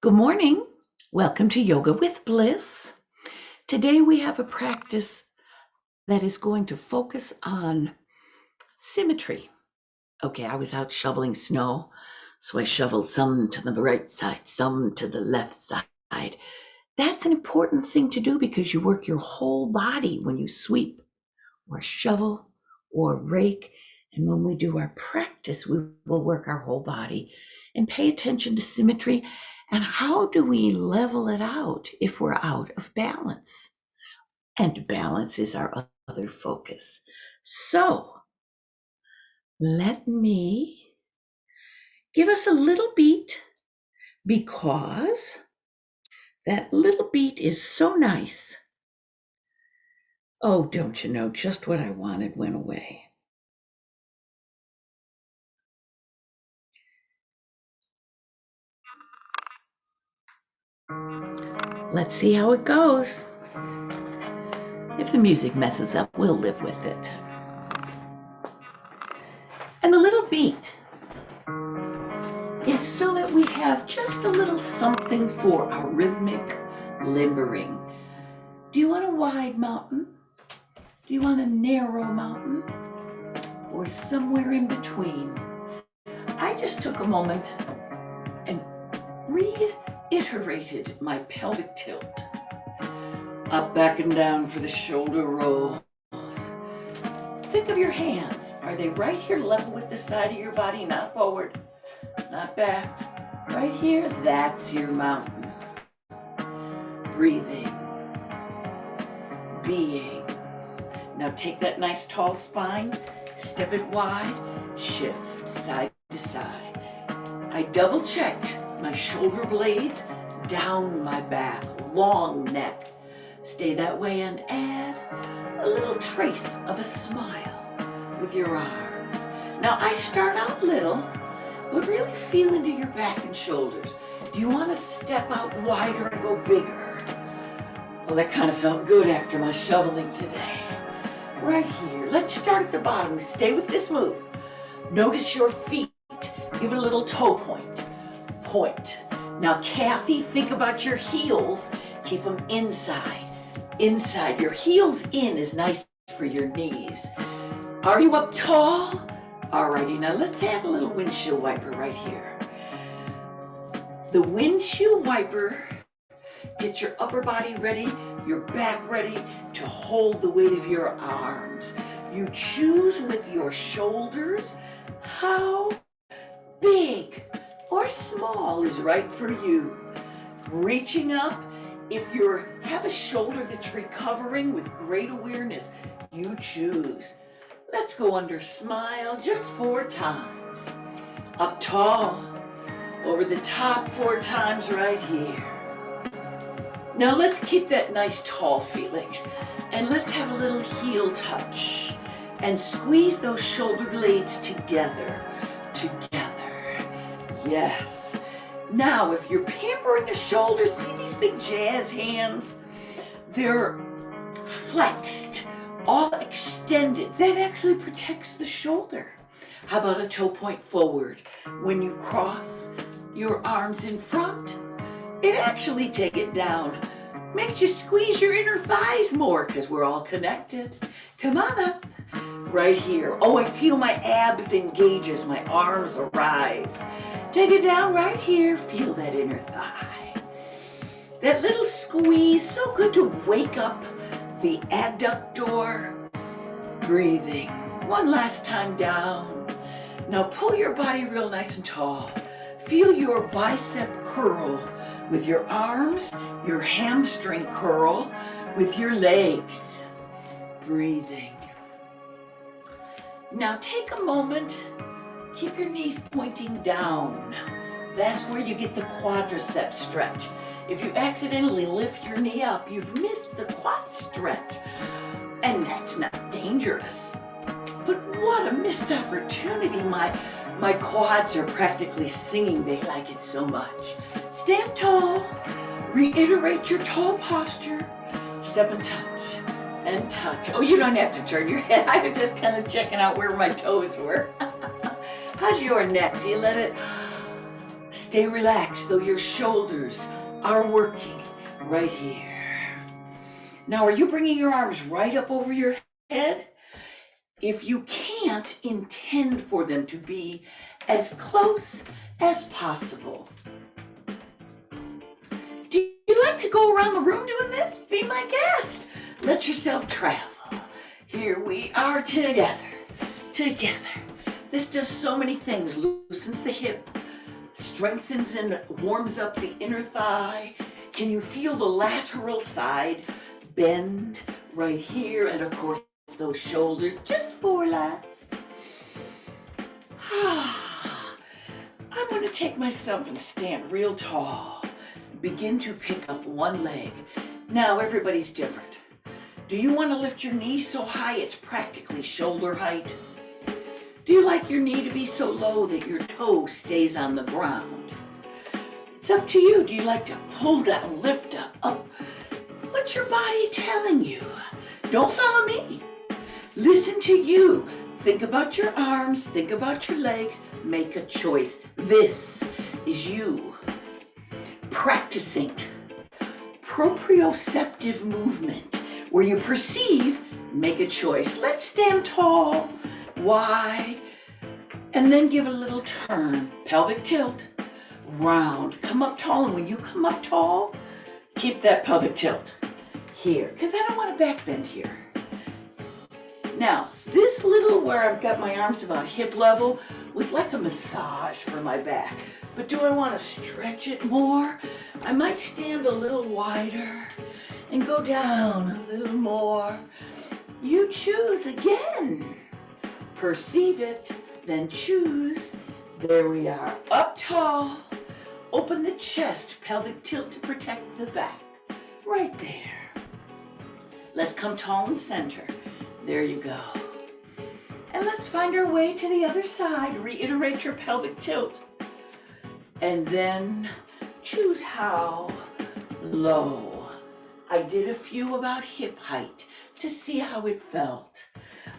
Good morning. Welcome to Yoga with Bliss. Today we have a practice that is going to focus on symmetry. Okay, I was out shoveling snow, so I shoveled some to the right side, some to the left side. That's an important thing to do because you work your whole body when you sweep or shovel or rake. And when we do our practice, we will work our whole body and pay attention to symmetry. And how do we level it out if we're out of balance? And balance is our other focus. So let me give us a little beat because that little beat is so nice. Oh, don't you know, just what I wanted went away. Let's see how it goes. If the music messes up, we'll live with it. And the little beat is so that we have just a little something for our rhythmic limbering. Do you want a wide mountain? Do you want a narrow mountain? Or somewhere in between? I just took a moment and reiterated my pelvic tilt. Up, back, and down for the shoulder rolls. Think of your hands. Are they right here level with the side of your body? Not forward, not back. Right here, that's your mountain. Breathing. Being. Now take that nice tall spine, step it wide, shift side to side. I double checked my shoulder blades down my back, long neck. Stay that way and add a little trace of a smile with your arms. Now I start out little, but really feel into your back and shoulders. Do you want to step out wider and go bigger? Well, that kind of felt good after my shoveling today. Right here, let's start at the bottom. Stay with this move. Notice your feet. Give it a little toe point. Point. Now, Kathy, think about your heels. Keep them inside. Inside. Your heels in is nice for your knees. Are you up tall? Alrighty, now let's have a little windshield wiper right here. The windshield wiper gets your upper body ready, your back ready to hold the weight of your arms. You choose with your shoulders how big or small is right for you. Reaching up, if you have a shoulder that's recovering with great awareness, you choose. Let's go under smile just 4 times. Up tall, over the top 4 times right here. Now let's keep that nice tall feeling and let's have a little heel touch and squeeze those shoulder blades together. Yes. Now if you're pampering the shoulders, see these big jazz hands? They're flexed, all extended. That actually protects the shoulder. How about a toe point forward? When you cross your arms in front, it actually takes it down. Makes you squeeze your inner thighs more because we're all connected. Come on up. Right here. Oh, I feel my abs engage as my arms arise. Take it down right here. Feel that inner thigh. That little squeeze, so good to wake up the adductor. Breathing. One last time down. Now pull your body real nice and tall. Feel your bicep curl with your arms, your hamstring curl with your legs. Breathing. Now take a moment, keep your knees pointing down. That's where you get the quadricep stretch. If you accidentally lift your knee up, you've missed the quad stretch. And that's not dangerous. But what a missed opportunity. My quads are practically singing. They like it so much. Stand tall. Reiterate your tall posture. Step and touch. And touch. Oh, you don't have to turn your head. I was just kind of checking out where my toes were. How's your neck? Do you let it Stay relaxed though your shoulders are working right here. Now, are you bringing your arms right up over your head? If you can't, intend for them to be as close as possible. Do you like to go around the room doing this? Be my guest. Let yourself travel. Here we are together. This does so many things. Loosens the hip, strengthens and warms up the inner thigh. Can you feel the lateral side bend right here? And of course, those shoulders, just for last. I'm going to take myself and stand real tall. Begin to pick up one leg. Now, everybody's different. Do you want to lift your knee so high it's practically shoulder height? Do you like your knee to be so low that your toe stays on the ground? It's up to you. Do you like to pull down, lift up? What's your body telling you? Don't follow me. Listen to you. Think about your arms, think about your legs, make a choice. This is you practicing proprioceptive movement where you perceive, make a choice. Let's stand tall, wide, and then give a little turn. Pelvic tilt, round, come up tall, and when you come up tall, keep that pelvic tilt here, because I don't want to back bend here. Now, this little where I've got my arms about hip level was like a massage for my back. But do I want to stretch it more? I might stand a little wider and go down a little more. You choose again. Perceive it, then choose. There we are. Up tall. Open the chest, pelvic tilt to protect the back. Right there. Let's come tall and center. There you go. And let's find our way to the other side. Reiterate your pelvic tilt. And then choose how low. I did a few about hip height to see how it felt.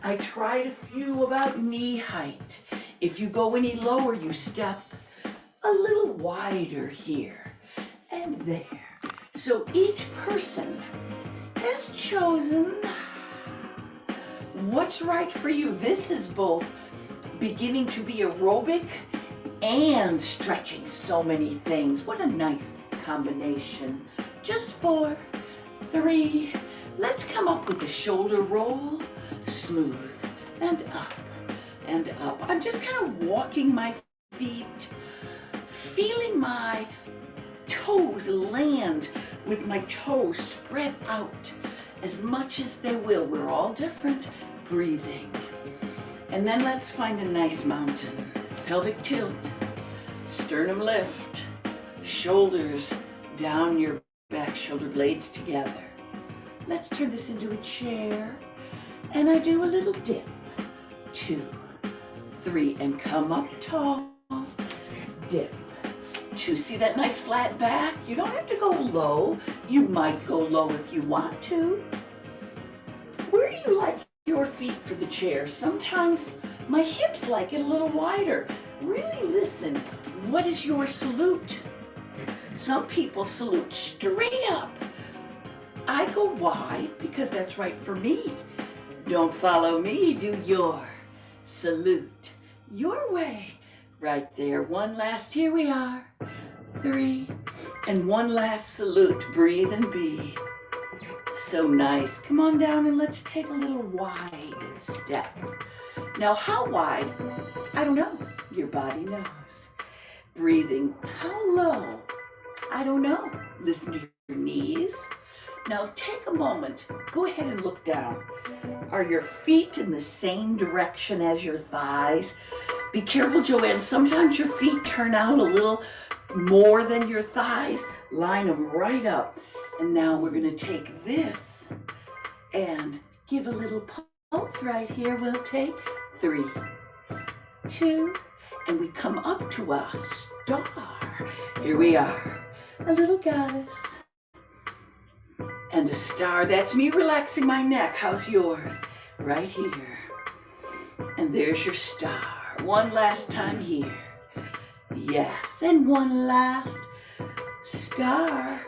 I tried a few about knee height. If you go any lower, you step a little wider here and there. So each person has chosen what's right for you. This is both beginning to be aerobic and stretching so many things. What a nice combination. Just 4, 3. Let's come up with a shoulder roll, smooth, and up, and up. I'm just kind of walking my feet, feeling my toes land with my toes spread out as much as they will. We're all different. Breathing. And then let's find a nice mountain. Pelvic tilt, sternum lift, shoulders down your back, shoulder blades together. Let's turn this into a chair. And I do a little dip. 2, 3, and come up tall. Dip. 2. See that nice flat back? You don't have to go low. You might go low if you want to. Where do you like your feet for the chair? Sometimes my hips like it a little wider. Really listen. What is your salute? Some people salute straight up. I go wide because that's right for me. Don't follow me. Do your salute your way. Right there. One last. Here we are. 3. And one last salute. Breathe and be. So nice. Come on down and let's take a little wide step. Now, how wide? I don't know. Your body knows. Breathing. How low? I don't know. Listen to your knees. Now, take a moment. Go ahead and look down. Are your feet in the same direction as your thighs? Be careful, Joanne. Sometimes your feet turn out a little more than your thighs. Line them right up. And now we're going to take this and give a little pulse right here. We'll take 3, 2, and we come up to a star. Here we are, a little goddess. And a star, that's me relaxing my neck. How's yours? Right here. And there's your star. One last time here. Yes, and one last star.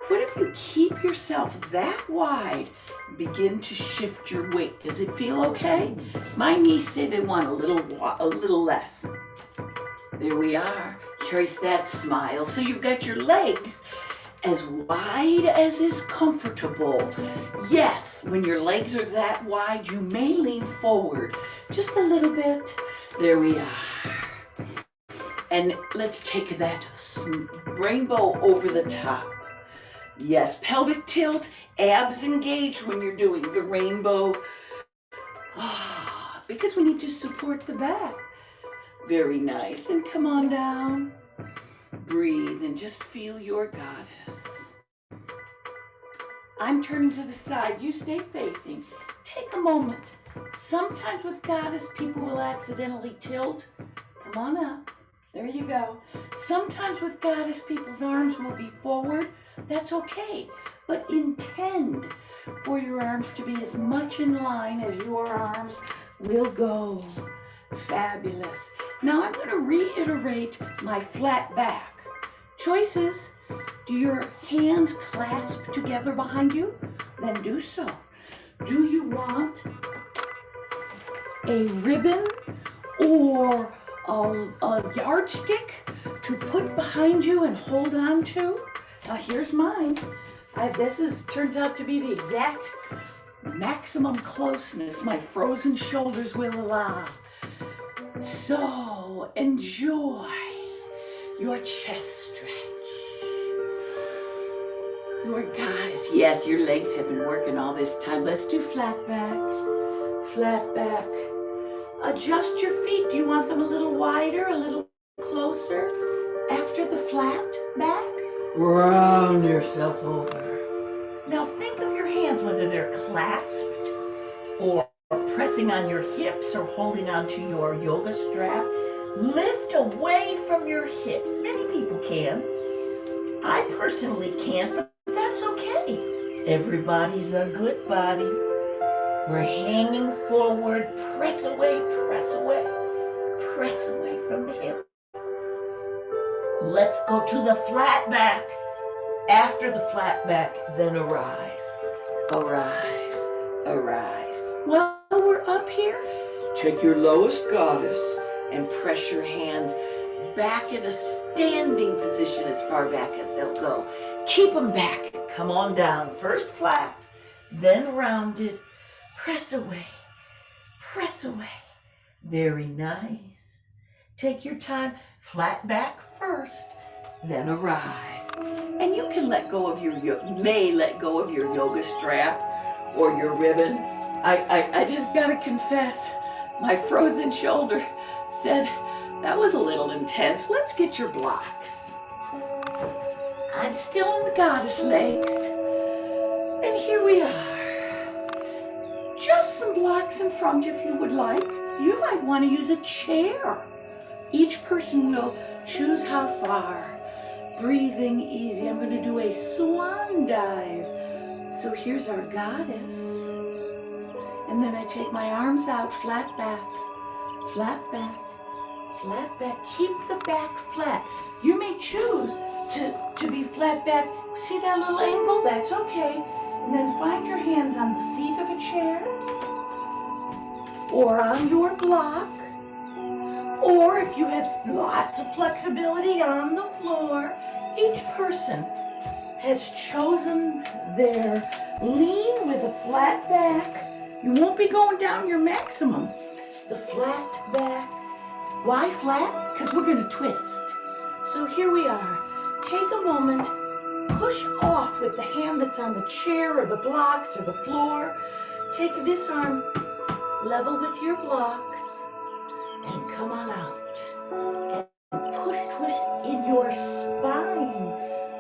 What if you keep yourself that wide and begin to shift your weight? Does it feel okay? My knees say they want a little less. There we are. Trace that smile. So you've got your legs as wide as is comfortable. Yes, when your legs are that wide, you may lean forward just a little bit. There we are. And let's take that rainbow over the top. Yes, pelvic tilt, abs engaged when you're doing the rainbow. Because we need to support the back. Very nice. And come on down. Breathe and just feel your goddess. I'm turning to the side. You stay facing. Take a moment. Sometimes with goddess, people will accidentally tilt. Come on up. There you go. Sometimes with goddess, people's arms will be forward. That's okay. But intend for your arms to be as much in line as your arms will go. Fabulous. Now I'm going to reiterate my flat back. Choices. Do your hands clasp together behind you? Then do so. Do you want a ribbon or a yardstick to put behind you and hold on to? Now here's mine. This turns out to be the exact maximum closeness my frozen shoulders will allow. So enjoy your chest stretch. Your goddess. Yes, your legs have been working all this time. Let's do flat back. Flat back. Adjust your feet. Do you want them a little wider, a little closer? After the flat back, round yourself over. Now think of your hands, whether they're clasped or pressing on your hips or holding onto your yoga strap. Lift away from your hips. Many people can. I personally can't, but that's okay. Everybody's a good body. We're hanging forward. Press away, press away, press away from the hips. Let's go to the flat back. After the flat back, then arise, arise, arise. While we're up here, take your lowest goddess and press your hands back in a standing position as far back as they'll go. Keep them back. Come on down. First flat, then rounded. Press away. Press away. Very nice. Take your time. Flat back first, then arise. And you can let go of your yoga strap or your ribbon. I just gotta confess, my frozen shoulder said that was a little intense. Let's get your blocks. I'm still in the goddess legs. And here we are. Just some blocks in front if you would like. You might want to use a chair. Each person will choose how far. Breathing easy. I'm going to do a swan dive. So here's our goddess. And then I take my arms out, flat back, flat back, flat back. Keep the back flat. You may choose to be flat back. See that little angle? That's okay. And then find your hands on the seat of a chair or on your block, or if you have lots of flexibility, on the floor. Each person has chosen their lean with a flat back. You won't be going down your maximum. The flat back. Why flat? Because we're going to twist. So here we are. Take a moment. Push off with the hand that's on the chair or the blocks or the floor. Take this arm level with your blocks and come on out. And push, twist in your spine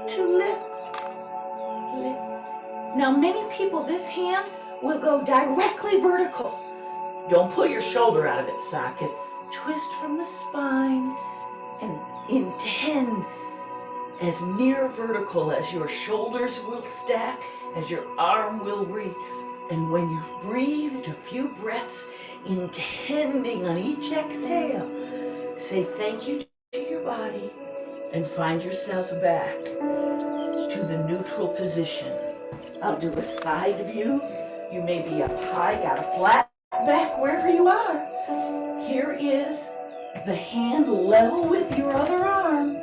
to lift. Lift. Now many people, this hand will go directly vertical. Don't pull your shoulder out of its socket. Twist from the spine and intend as near vertical as your shoulders will stack, as your arm will reach. And when you've breathed a few breaths, intending on each exhale, say thank you to your body. and find yourself back to the neutral position. I'll do a side view. You may be up high, got a flat back wherever you are. Here is the hand level with your other arm,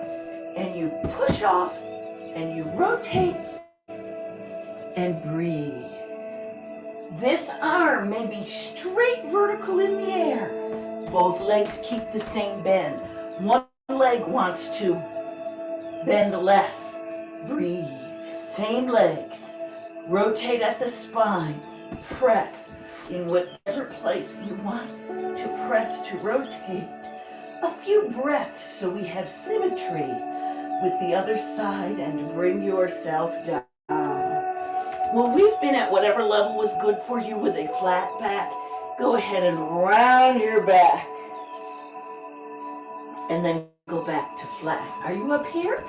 and you push off and you rotate and breathe. This arm may be straight vertical in the air. Both legs keep the same bend. One leg wants to bend less. Breathe. Same legs. Rotate at the spine. Press in whatever place you want to press to rotate. A few breaths so we have symmetry with the other side, and bring yourself down. Well, we've been at whatever level was good for you with a flat back. Go ahead and round your back. And then go back to flat. Are you up here?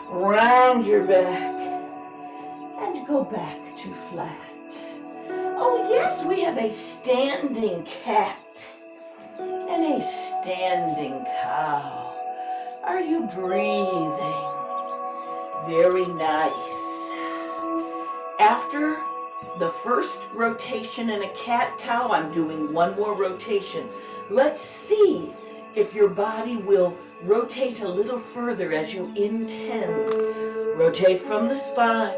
Round your back. And go back to flat. Oh yes, we have a standing cat and a standing cow. Are you breathing? Very nice. After the first rotation in a cat-cow, I'm doing one more rotation. Let's see if your body will rotate a little further as you intend. Rotate from the spine.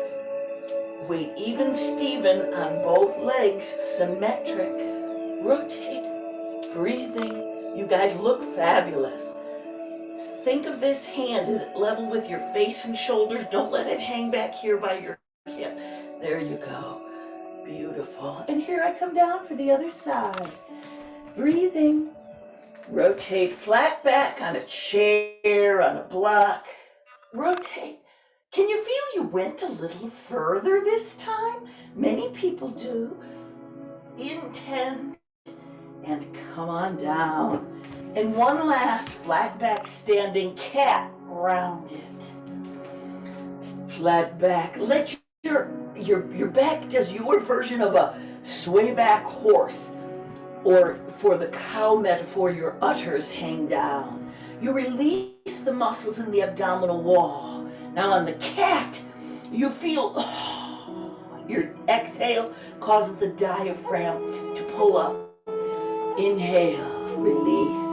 Weight even Steven on both legs, symmetric. Rotate, breathing. You guys look fabulous. Think of this hand. Is it level with your face and shoulders? Don't let it hang back here by your hip. There you go. Beautiful. And here I come down for the other side. Breathing. Rotate flat back on a chair, on a block. Rotate. Can you feel you went a little further this time? Many people do. Intend and come on down. And one last flat back standing cat, round it. Flat back. Let your back does your version of a sway back horse, or for the cow metaphor, your udders hang down. You release the muscles in the abdominal wall. Now on the cat, you feel your exhale causes the diaphragm to pull up. Inhale, release.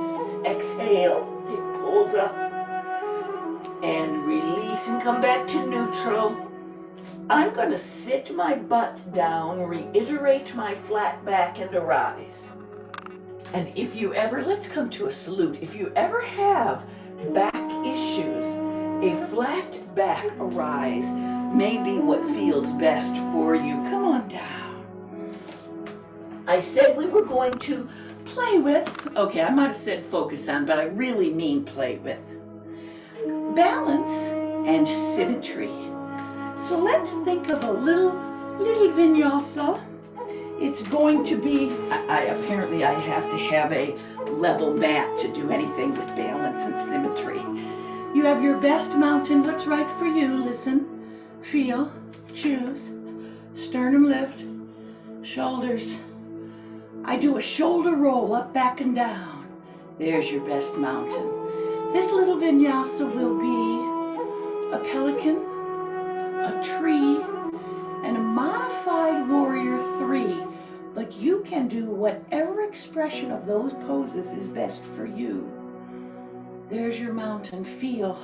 Exhale, it pulls up. And release and come back to neutral. I'm going to sit my butt down, reiterate my flat back, and arise. And if you ever, let's come to a salute. If you ever have back issues, a flat back arise may be what feels best for you. Come on down. I said we were going to play with, okay, I might have said focus on, but I really mean play with. Balance and symmetry. So let's think of a little vinyasa. It's going to be, apparently I have to have a level mat to do anything with balance and symmetry. You have your best mountain. What's right for you? Listen, feel, choose. Sternum lift, shoulders. I do a shoulder roll up, back, and down. There's your best mountain. This little vinyasa will be a pelican, a tree, and a modified warrior 3. But you can do whatever expression of those poses is best for you. There's your mountain. Feel.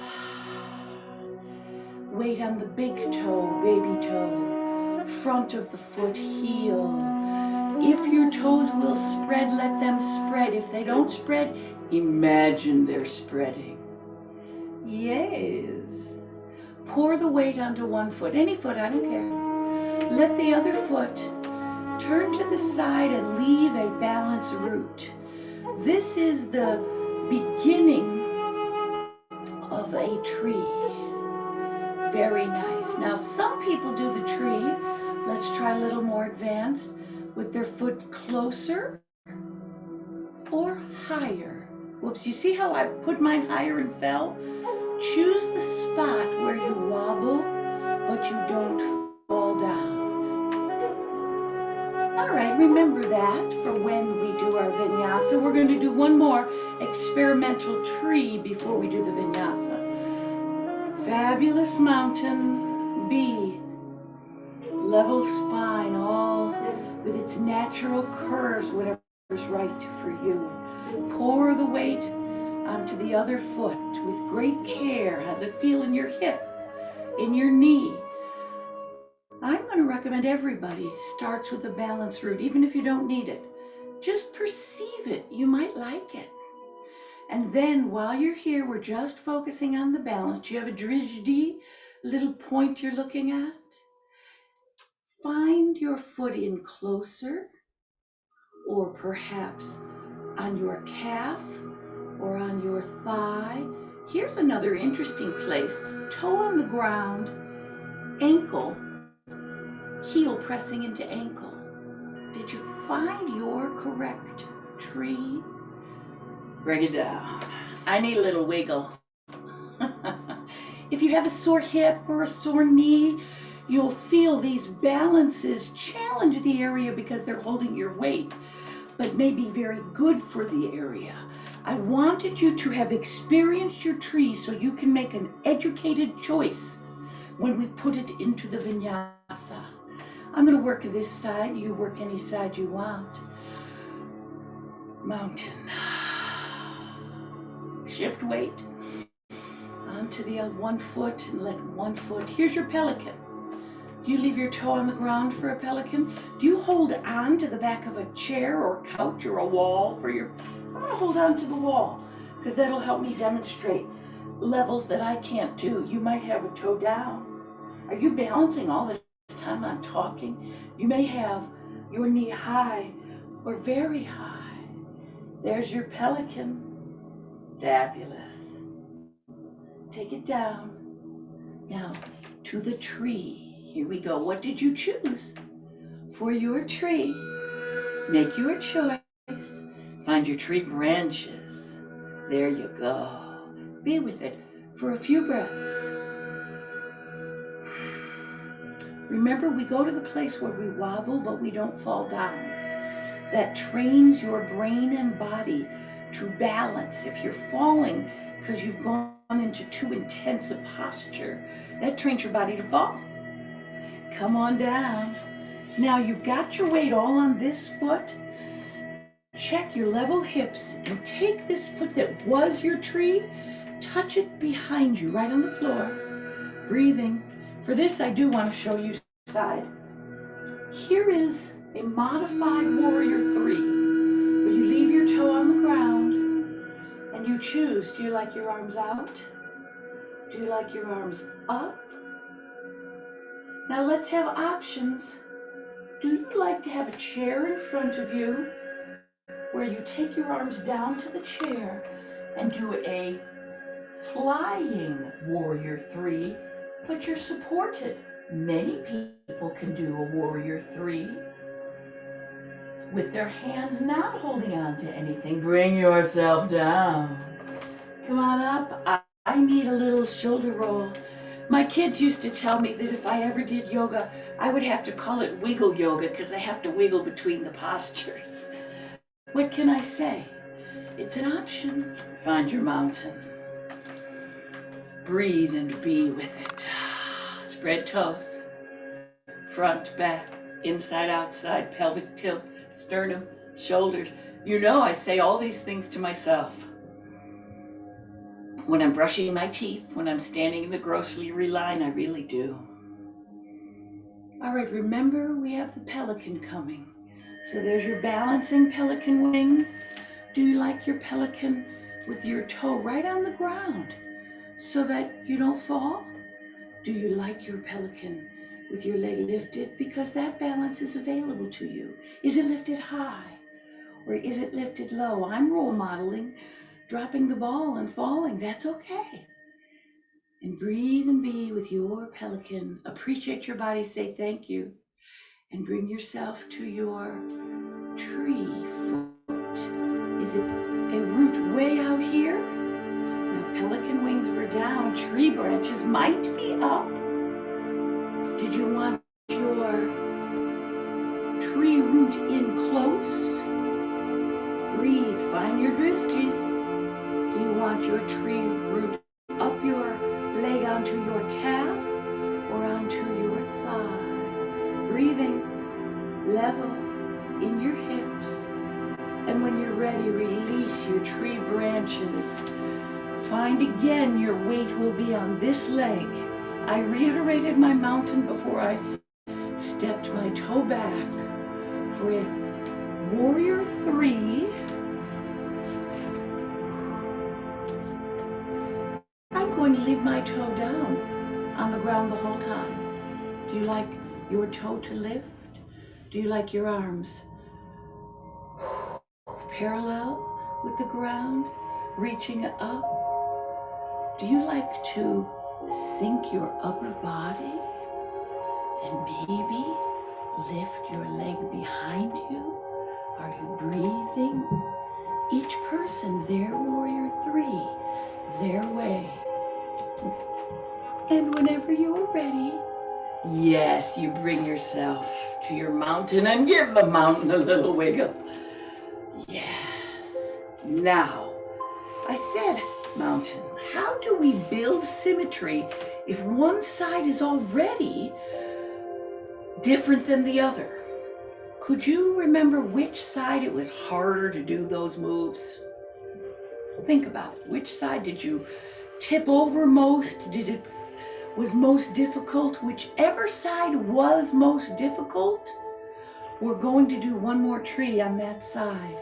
Weight on the big toe, baby toe, front of the foot, heel. If your toes will spread, let them spread. If they don't spread, imagine they're spreading. Yes. Pour the weight onto one foot, any foot, I don't care. Let the other foot turn to the side and leave a balanced root. This is the beginning of a tree. Very nice. Now some people do the tree. Let's try a little more advanced with their foot closer or higher. Whoops, you see how I put mine higher and fell? Choose the spot where you wobble, but you don't fall down. All right, remember that for when we do our vinyasa. We're going to do one more experimental tree before we do the vinyasa. fabulous mountain. B, level spine, all with its natural curves, whatever's right for you. Pour the weight onto the other foot with great care. How's it feel in your hip, in your knee? I'm going to recommend everybody starts with a balance root, even if you don't need it. Just perceive it. You might like it. And then while you're here, we're just focusing on the balance. Do you have a drishti, little point you're looking at? Find your foot in closer, or perhaps on your calf or on your thigh. Here's another interesting place. Toe on the ground, ankle, heel pressing into ankle. Did you find your correct tree? Bring it down. I need a little wiggle. If you have a sore hip or a sore knee, you'll feel these balances challenge the area because they're holding your weight, but may be very good for the area. I wanted you to have experienced your tree so you can make an educated choice when we put it into the vinyasa. I'm going to work this side. You work any side you want. Mountain. Shift weight onto the one foot and let one foot. Here's your pelican. Do you leave your toe on the ground for a pelican? Do you hold on to the back of a chair or couch or a wall for your... I'm going to hold on to the wall because that'll help me demonstrate levels that I can't do. You might have a toe down. Are you balancing all this time I'm talking? You may have your knee high or very high. There's your pelican. Fabulous. Take it down. Now to the tree. Here we go. What did you choose for your tree? Make your choice. Find your tree branches. There you go. Be with it for a few breaths. Remember, we go to the place where we wobble, but we don't fall down. That trains your brain and body to balance. If you're falling because you've gone into too intense a posture, that trains your body to fall. Come on down. Now you've got your weight all on this foot. Check your level hips and take this foot that was your tree, touch it behind you, right on the floor. Breathing. For this, I do want to show you side. Here is a modified warrior 3, where you leave your toe on the ground and you choose, do you like your arms out? Do you like your arms up? Now let's have options. Do you like to have a chair in front of you where you take your arms down to the chair and do a flying warrior 3, but you're supported? Many people can do a warrior 3 with their hands not holding on to anything. Bring yourself down. Come on up. I need a little shoulder roll. My kids used to tell me that if I ever did yoga, I would have to call it wiggle yoga because I have to wiggle between the postures. What can I say? It's an option. Find your mountain. Breathe and be with it. Spread toes. Front, back, inside, outside, pelvic tilt, sternum, shoulders. You know I say all these things to myself. When I'm brushing my teeth, when I'm standing in the grocery line, I really do. All right, remember we have the pelican coming. So there's your balancing pelican wings. Do you like your pelican with your toe right on the ground so that you don't fall? Do you like your pelican with your leg lifted because that balance is available to you? Is it lifted high or is it lifted low? I'm role modeling, dropping the ball and falling. That's okay. And breathe and be with your pelican. Appreciate your body, say thank you, and bring yourself to your tree foot. Is it a root way out here? Now pelican wings were down, tree branches might be up. Did you want your tree root in close? Breathe, find your drishti. Do you want your tree root up your leg onto onto your calf or onto your thigh. Breathing level in your hips. And when you're ready, release your tree branches. Find again your weight will be on this leg. I reiterated my mountain before I stepped my toe back for a warrior 3. I'm going to leave my toe down on the ground the whole time. Do you like your toe to lift? Do you like your arms parallel with the ground, reaching up? Do you like to sink your upper body and maybe lift your leg behind you? Are you breathing? Each person, their warrior 3, their way. And whenever you're ready, yes, you bring yourself to your mountain and give the mountain a little wiggle. Yes. Now, I said mountain. How do we build symmetry if one side is already different than the other? Could you remember which side it was harder to do those moves? Think about it. Which side did you tip over most? Was most difficult? Whichever side was most difficult, we're going to do one more tree on that side.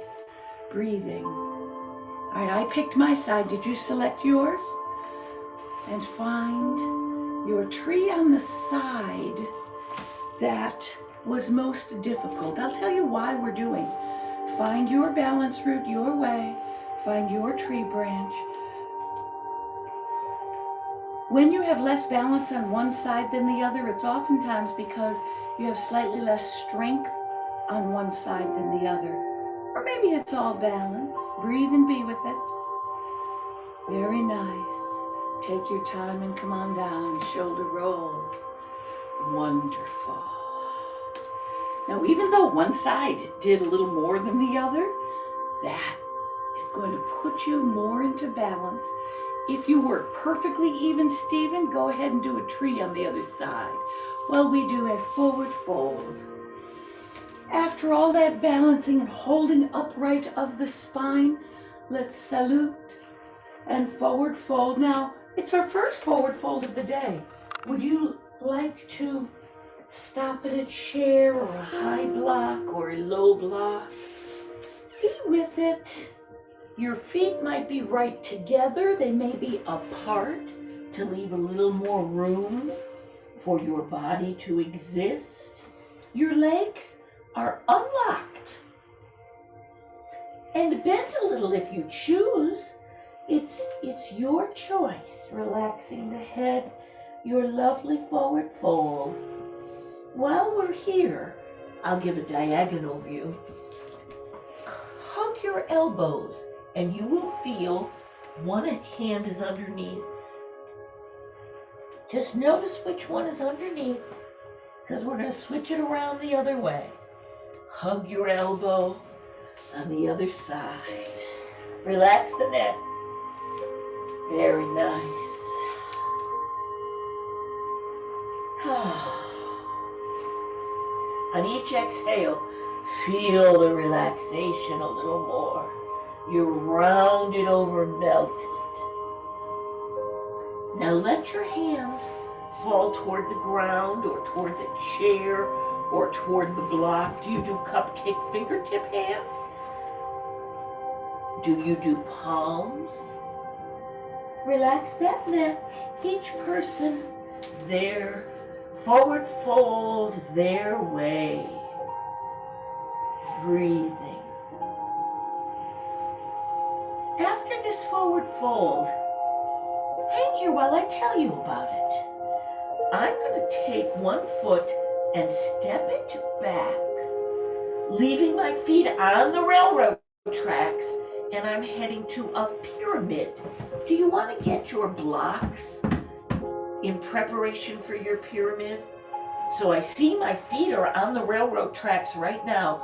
Breathing. All right, I picked my side. Did you select yours? And find your tree on the side that was most difficult. I'll tell you why we're doing. Find your balance route your way. Find your tree branch. When you have less balance on one side than the other, it's oftentimes because you have slightly less strength on one side than the other. Or maybe it's all balance. Breathe and be with it. Very nice. Take your time and come on down. Shoulder rolls. Wonderful. Now, even though one side did a little more than the other, that is going to put you more into balance. If you work perfectly even, Stephen, go ahead and do a tree on the other side. Well, we do a forward fold. After all that balancing and holding upright of the spine, let's salute and forward fold. Now, it's our first forward fold of the day. Would you like to stop at a chair or a high block or a low block? Be with it. Your feet might be right together. They may be apart to leave a little more room for your body to exist. Your legs are unlocked and bent a little if you choose. It's your choice. Relaxing the head, your lovely forward fold. While we're here, I'll give a diagonal view. Hug your elbows and you will feel one hand is underneath. Just notice which one is underneath, because we're going to switch it around the other way. Hug your elbow on the other side. Relax the neck. Very nice. On each exhale, feel the relaxation a little more. You're rounded over, melted. Now let your hands fall toward the ground or toward the chair or toward the block. Do you do cupcake fingertip hands? Do you do palms? Relax that neck. Each person their forward fold their way. Breathing. After this forward fold, hang here while I tell you about it. I'm going to take one foot and step it back, leaving my feet on the railroad tracks, and I'm heading to a pyramid. Do you want to get your blocks in preparation for your pyramid? So I see my feet are on the railroad tracks right now.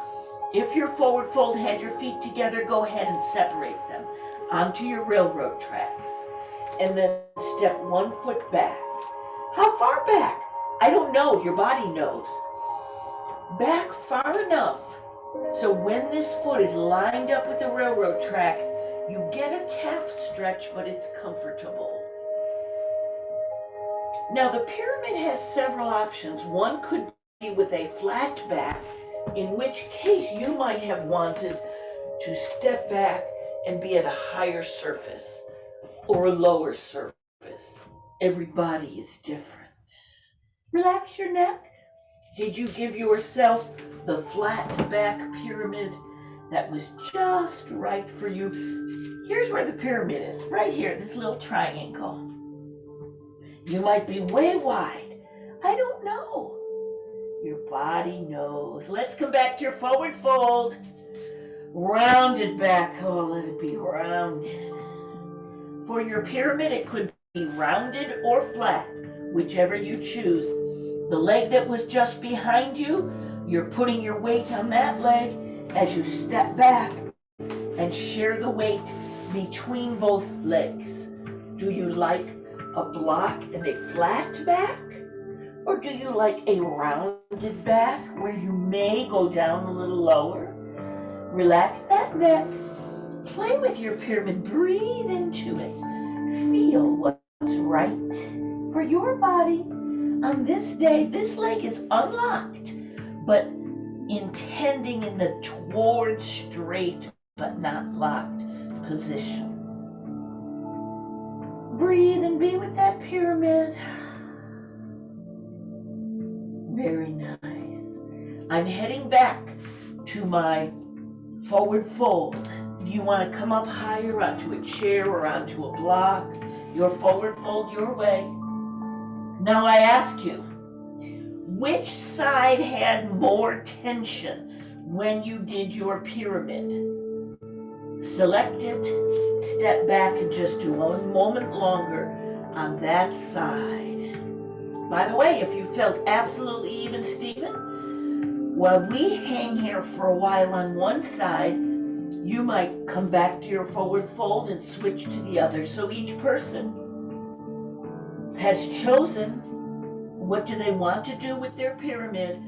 If your forward fold had your feet together, go ahead and separate them onto your railroad tracks. And then step one foot back. How far back? I don't know, your body knows. Back far enough so when this foot is lined up with the railroad tracks, you get a calf stretch, but it's comfortable. Now the pyramid has several options. One could be with a flat back, in which case you might have wanted to step back and be at a higher surface or a lower surface. Every body is different. Relax your neck. Did you give yourself the flat back pyramid that was just right for you? Here's where the pyramid is, right here, this little triangle. You might be way wide. I don't know. Your body knows. Let's come back to your forward fold. Rounded back. Oh, let it be rounded. For your pyramid, it could be rounded or flat, whichever you choose. The leg that was just behind you, you're putting your weight on that leg as you step back and share the weight between both legs. Do you like a block and a flat back? Or do you like a rounded back where you may go down a little lower? Relax that neck. Play with your pyramid. Breathe into it. Feel what's right for your body. On this day, this leg is unlocked, but intending in the toward straight but not locked position. Breathe and be with that pyramid. Very nice. I'm heading back to my forward fold. Do you want to come up higher onto a chair or onto a block? Your forward fold your way. Now I ask you, which side had more tension when you did your pyramid? Select it, step back, and just do 1 moment longer on that side. By the way, if you felt absolutely even, Stephen, while we hang here for a while on one side, you might come back to your forward fold and switch to the other. So each person has chosen what do they want to do with their pyramid,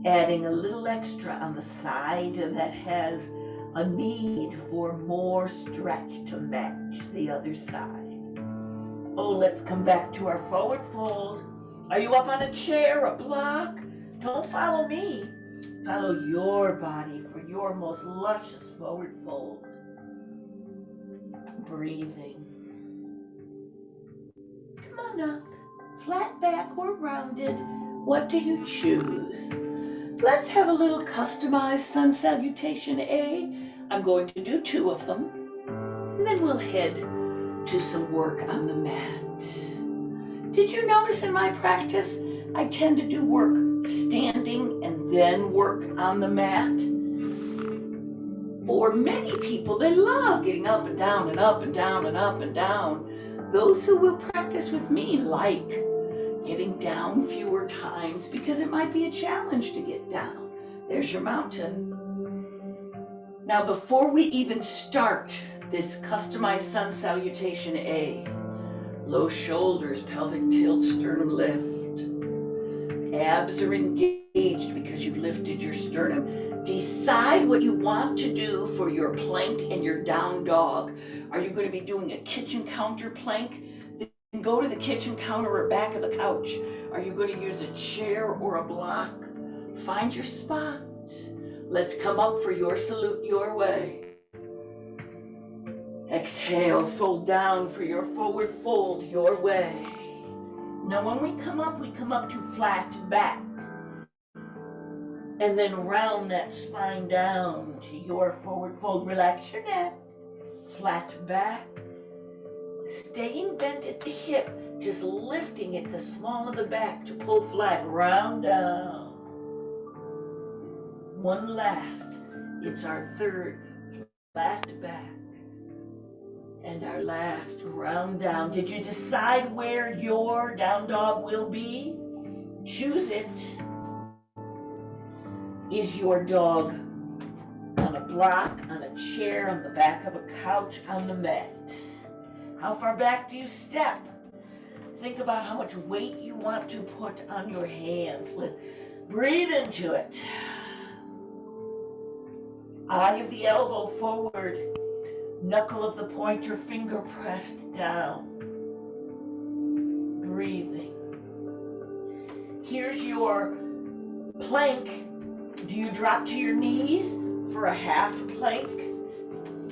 adding a little extra on the side that has a need for more stretch to match the other side. Oh, let's come back to our forward fold. Are you up on a chair, a block? Don't follow me. Follow your body for your most luscious forward fold. Breathing. Come on up. Flat back or rounded. What do you choose? Let's have a little customized sun salutation A. I'm going to do 2 of them. And then we'll head to some work on the mat. Did you notice in my practice, I tend to do work standing and then work on the mat? For many people, they love getting up and down and up and down and up and down. Those who will practice with me like getting down fewer times because it might be a challenge to get down. There's your mountain. Now, before we even start this customized sun salutation A, low shoulders, pelvic tilt, sternum lift. Abs are engaged because you've lifted your sternum. Decide what you want to do for your plank and your down dog. Are you going to be doing a kitchen counter plank? Then go to the kitchen counter or back of the couch. Are you going to use a chair or a block? Find your spot. Let's come up for your salute your way. Exhale, fold down for your forward fold your way. Now when we come up to flat back. And then round that spine down to your forward fold. Relax your neck. Flat back. Staying bent at the hip, just lifting at the small of the back to pull flat. Round down. One last. It's our third flat back. And our last round down. Did you decide where your down dog will be? Choose it. Is your dog on a block, on a chair, on the back of a couch, on the mat? How far back do you step? think about how much weight you want to put on your hands. Breathe into it. Eye of the elbow forward. Knuckle of the pointer finger pressed down. Breathing. Here's your plank. Do you drop to your knees for a half plank?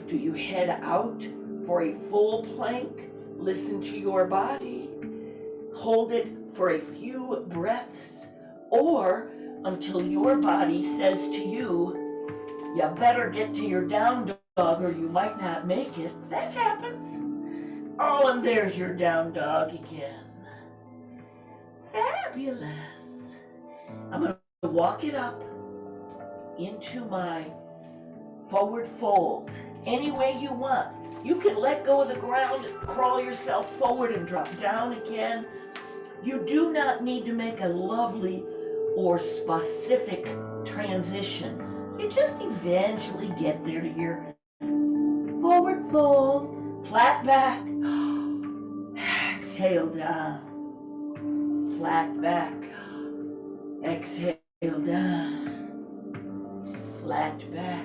Do you head out for a full plank? Listen to your body. Hold it for a few breaths or until your body says to you, you better get to your down dog or you might not make it. That happens. Oh, and there's your down dog again. Fabulous. I'm going to walk it up into my forward fold any way you want. You can let go of the ground, crawl yourself forward and drop down again. You do not need to make a lovely or specific transition. You just eventually get there to your forward fold, flat back, exhale down, flat back, exhale down, flat back.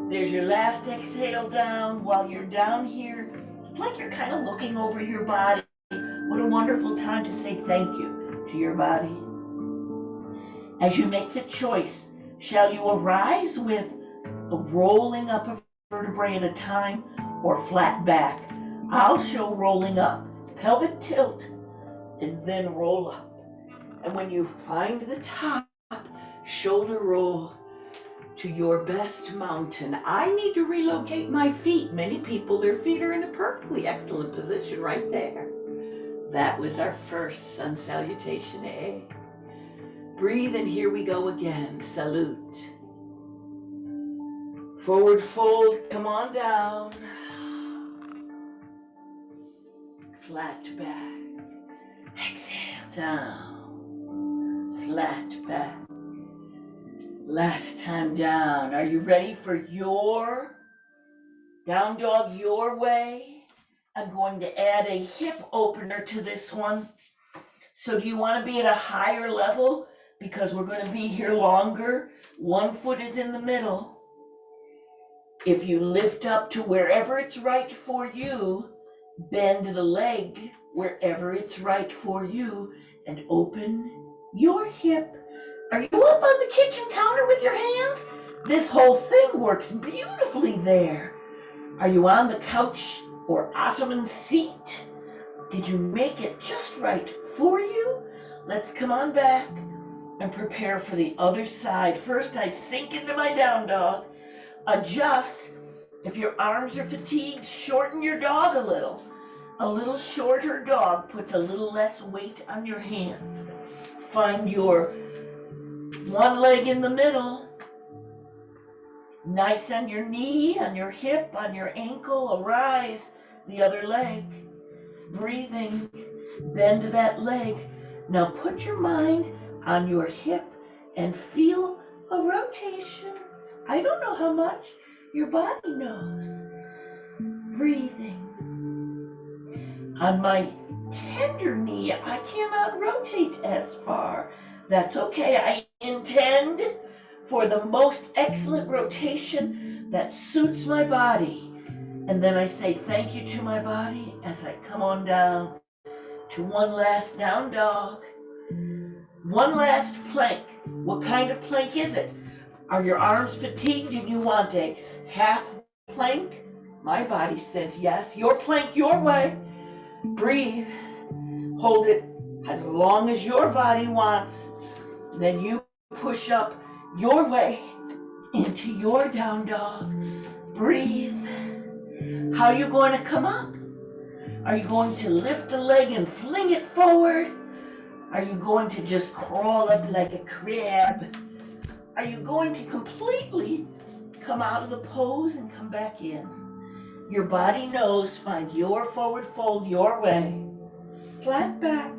There's your last exhale down. While you're down here, it's like you're kind of looking over your body. What a wonderful time to say thank you to your body. As you make the choice, shall you arise with a rolling up a vertebrae at a time or flat back? I'll show rolling up, pelvic tilt, and then roll up. And when you find the top, shoulder roll to your best mountain. I need to relocate my feet. Many people, their feet are in a perfectly excellent position right there. That was our first sun salutation, eh? Breathe, and here we go again. Salute. Forward fold, come on down. Flat back. Exhale down. Flat back. Last time down. Are you ready for your down dog your way? I'm going to add a hip opener to this one. So do you want to be at a higher level? Because we're going to be here longer. One foot is in the middle. If you lift up to wherever it's right for you, bend the leg wherever it's right for you, and open your hip. Are you up on the kitchen counter with your hands? This whole thing works beautifully there. Are you on the couch or ottoman seat? Did you make it just right for you? Let's come on back and prepare for the other side. First, I sink into my down dog. Adjust. If your arms are fatigued, shorten your dog a little. A little shorter dog puts a little less weight on your hands. Find your one leg in the middle. Nice on your knee, on your hip, on your ankle. Arise the other leg. Breathing. Bend that leg. Now put your mind on your hip and feel a rotation. I don't know how much. Your body knows. Breathing. On my tender knee, I cannot rotate as far. That's okay. I intend for the most excellent rotation that suits my body. And then I say thank you to my body as I come on down to one last down dog. One last plank. What kind of plank is it? Are your arms fatigued and you want a half plank? My body says yes. Your plank your way. Breathe. Hold it as long as your body wants. Then you push up your way into your down dog. Breathe. How are you going to come up? Are you going to lift a leg and fling it forward? Are you going to just crawl up like a crab? Are you going to completely come out of the pose and come back in? Your body knows. Find your forward fold your way. Flat back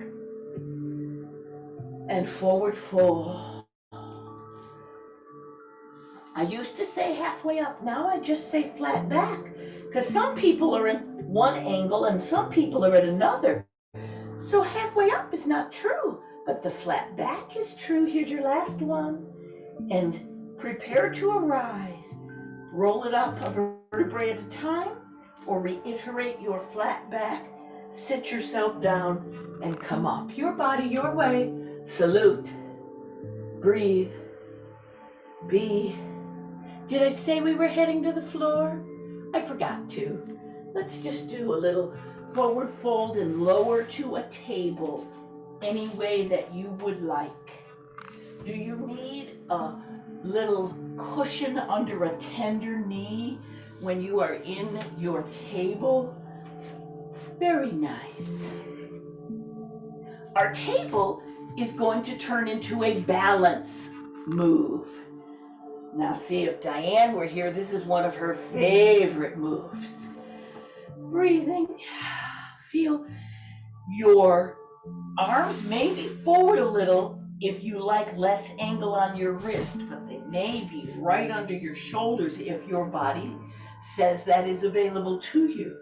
and forward fold. I used to say halfway up. Now I just say flat back. Because some people are in one angle and some people are at another. So halfway up is not true, but the flat back is true. Here's your last one. And prepare to arise. Roll it up a vertebrae at a time, or reiterate your flat back. Sit yourself down and come up. Your body, your way. Salute. Breathe. Be. Did I say we were heading to the floor? I forgot to. Let's just do a little forward fold and lower to a table any way that you would like. Do you need a little cushion under a tender knee when you are in your table? Very nice. Our table is going to turn into a balance move. Now see, if Diane were here, this is one of her favorite moves. Breathing. Feel your arms may be forward a little if you like less angle on your wrist, but they may be right under your shoulders if your body says that is available to you.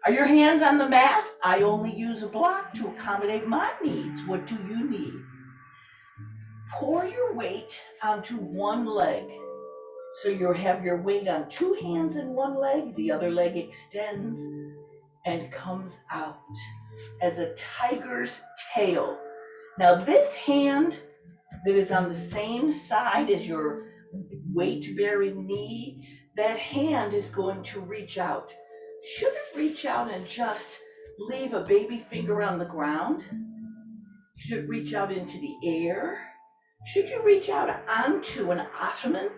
Are your hands on the mat? I only use a block to accommodate my needs. What do you need? Pour your weight onto one leg. So you have your weight on two hands and one leg. The other leg extends and comes out as a tiger's tail. Now this hand that is on the same side as your weight-bearing knee, that hand is going to reach out. Should it reach out and just leave a baby finger on the ground? Should it reach out into the air? Should you reach out onto an ottoman?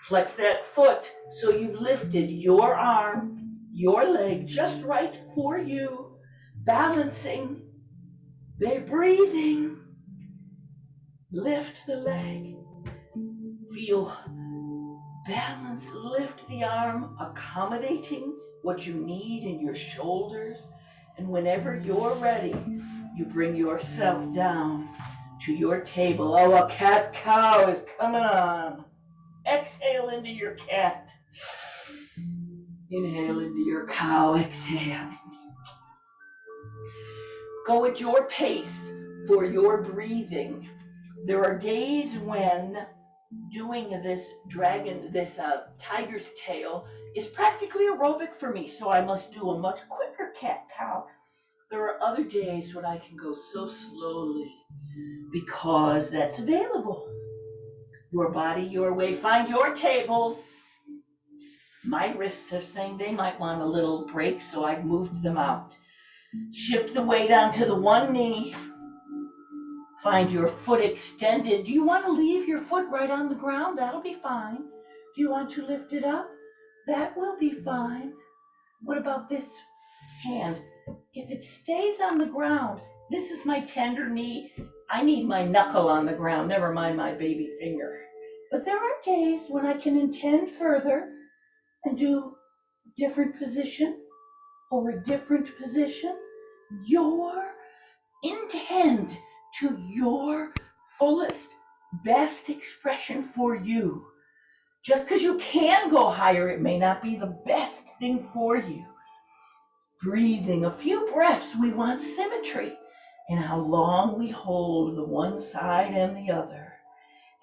Flex that foot so you've lifted your arm, your leg just right for you, balancing. They're breathing. Lift the leg. Feel balance. Lift the arm, accommodating what you need in your shoulders. And whenever you're ready, you bring yourself down to your table. Oh, a cat-cow is coming on. Exhale into your cat. Inhale into your cow. Exhale. Go at your pace for your breathing. There are days when doing this tiger's tail is practically aerobic for me, so I must do a much quicker cat-cow. There are other days when I can go so slowly because that's available. Your body, your way. Find your table. My wrists are saying they might want a little break, so I've moved them out. Shift the weight onto the one knee. Find your foot extended. Do you want to leave your foot right on the ground? That'll be fine. Do you want to lift it up? That will be fine. What about this hand? If it stays on the ground, this is my tender knee. I need my knuckle on the ground, never mind my baby finger. But there are days when I can intend further and do a different position or a different position. Your intend to your fullest, best expression for you. Just because you can go higher, it may not be the best thing for you. Breathing, a few breaths, we want symmetry in how long we hold the one side and the other.